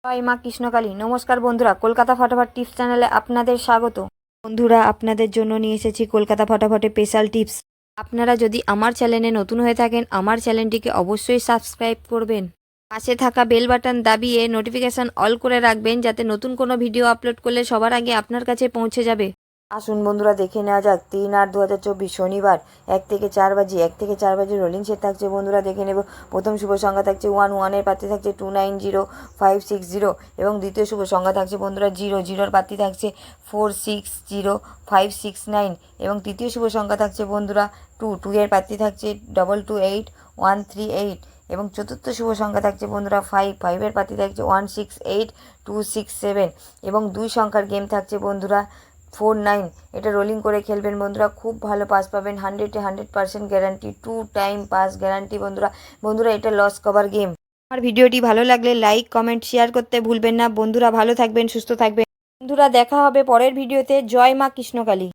জয় মা কৃষ্ণকালী। নমস্কার বন্ধুরা, কলকাতা ফটাফট টিপস চ্যানেলে আপনাদের স্বাগত। বন্ধুরা, আপনাদের জন্য নিয়ে এসেছি কলকাতা ফটাফটে স্পেশাল টিপস। আপনারা যদি আমার চ্যানেলে নতুন হয়ে থাকেন, আমার চ্যানেলটিকে অবশ্যই সাবস্ক্রাইব করবেন। পাশে থাকা বেল বাটন দাবিয়ে নোটিফিকেশন অল করে রাখবেন, যাতে নতুন কোনো ভিডিও আপলোড করলে সবার আগে আপনার কাছে পৌঁছে যাবে। আসুন বন্ধুরা, দেখে নেওয়া যাক 3/8/2024 শনিবার 1 থেকে 4 বাজে রোলিং সেট থাকছে। বন্ধুরা দেখে নেব। প্রথম শুভ সংখ্যা থাকছে 1, 1-এর পাত্রে থাকছে 290-560 এবং দ্বিতীয় শুভ সংখ্যা থাকছে বন্ধুরা 0-0-এর পাত্রে থাকছে 460-569 এবং তৃতীয় শুভ সংখ্যা থাকছে বন্ধুরা 2-2-এর পাত্রে থাকছে 228-138 এবং চতুর্থ শুভ সংখ্যা থাকছে বন্ধুরা 5-5-এর পাত্রে থাকছে 168-267 এবং দুই সংখ্যার গেম থাকছে বন্ধুরা 4-9। এটা রোলিং করে খেলবেন বন্ধুরা, খুব ভালো পাস পাবেন। 100% গ্যারান্টি, 2 টাইম পাস গ্যারান্টি বন্ধুরা এটা লস কভার গেম। আমার ভিডিওটি ভালো লাগলে লাইক কমেন্ট শেয়ার করতে ভুলবেন না। বন্ধুরা ভালো থাকবেন, সুস্থ থাকবেন। বন্ধুরা দেখা হবে পরের ভিডিওতে। জয় মা কৃষ্ণকালী।